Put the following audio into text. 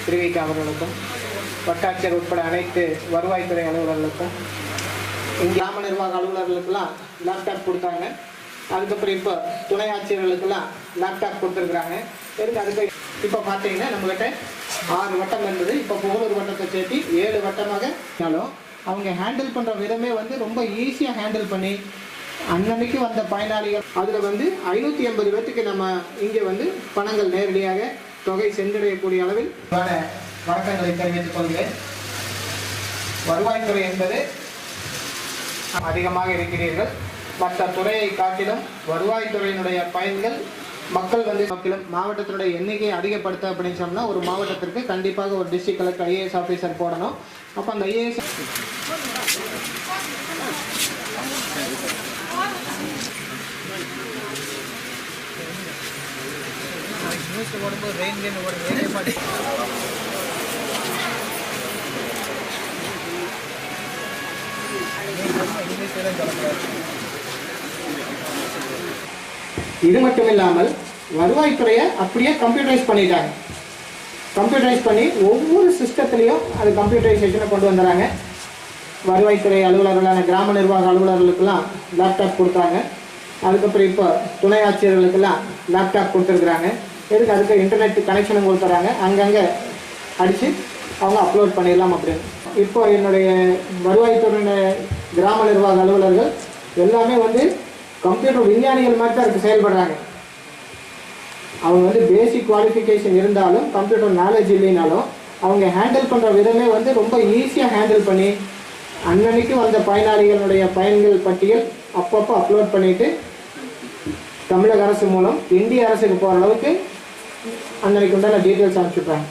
திருவிக அவர்களுக்கும் வட்டாட்சியர் உட்பட அனைத்து வருவாய்த்துறை அலுவலர்களுக்கும் இங்கே கிராம நிர்வாக அலுவலர்களுக்கெல்லாம் லேப்டாப் கொடுத்தாங்க. அதுக்கப்புறம் இப்போ துணை ஆட்சியர்களுக்கெல்லாம் லேப்டாப் கொடுத்துருக்குறாங்க. அதுக்கு இப்போ பார்த்தீங்கன்னா நம்மகிட்ட 6 வட்டம் இருந்தது. இப்போ புகழூர் வட்டத்தை சேர்த்து 7 வட்டமாக அவங்க ஹேண்டில் பண்ணுற விதமே ரொம்ப ஈஸியாக ஹேண்டில் பண்ணி அன்னன்னைக்கு வந்த பயனாளிகள் அதில் 580 பேர்த்துக்கு நம்ம இங்கே பணங்கள் நேரடியாக தொகை சென்றடையக்கூடிய அளவில் வணக்கங்களை தெரிவித்துக் கொள்கிறேன். வருவாய்த்துறை என்பது அதிகமாக இருக்கிறீர்கள். மற்ற துறையை காட்டிலும் வருவாய்த்துறையினுடைய பயன்கள் மக்கள் மாவட்டத்தினுடைய எண்ணிக்கையை அதிகப்படுத்த அப்படின்னு சொன்னால் ஒரு மாவட்டத்திற்கு கண்டிப்பாக ஒரு டிஸ்ட்ரிக்ட் கலெக்டர் ஐஏஎஸ் ஆஃபீஸர் போடணும். அப்போ அந்த ஐஏஎஸ் இது மட்டும் இல்லாமல் வருவாய்த்துறையை அப்படியே கம்ப்யூட்டரைஸ் பண்ணிட்டாங்க. கம்ப்யூட்டரைஸ் பண்ணி ஒவ்வொரு சிஸ்டத்துலேயும் அது கம்ப்யூட்டரைசேஷனை கொண்டு வந்துடுறாங்க. வருவாய்த்துறை அலுவலர்களான கிராம நிர்வாக அலுவலர்களுக்கெல்லாம் லேப்டாப் கொடுத்தாங்க. அதுக்கப்புறம் இப்போ துணை ஆட்சியர்களுக்கெல்லாம் லேப்டாப் கொடுத்துருக்குறாங்க. அதுக்கு இன்டர்நெட் கனெக்ஷனும் கொடுத்துட்றாங்க. அங்கங்கே அடித்து அவங்க அப்லோட் பண்ணிடலாம் அப்படின்னு. இப்போ என்னுடைய வருவாய்த்துறை கிராம நிர்வாக அலுவலர்கள் எல்லாமே கம்ப்யூட்டர் விஞ்ஞானிகள் மாதிரி தான் இருக்குது செயல்படுறாங்க. அவங்க பேசிக் குவாலிஃபிகேஷன் இருந்தாலும் கம்ப்யூட்டர் நாலேஜ் இல்லைனாலும் அவங்க ஹேண்டில் பண்ணுற விதமே ரொம்ப ஈஸியாக ஹேண்டில் பண்ணி அன்னன்னைக்கு வந்த பயனாளிகளுடைய பயன்கள் பட்டியல் அப்பப்போ அப்லோட் பண்ணிவிட்டு தமிழக அரசு மூலம் இந்திய அரசுக்கு போகிற அளவுக்கு அன்னன்னைக்கு உண்டான டீட்டெயில்ஸ் அனுப்பிச்சுட்றாங்க.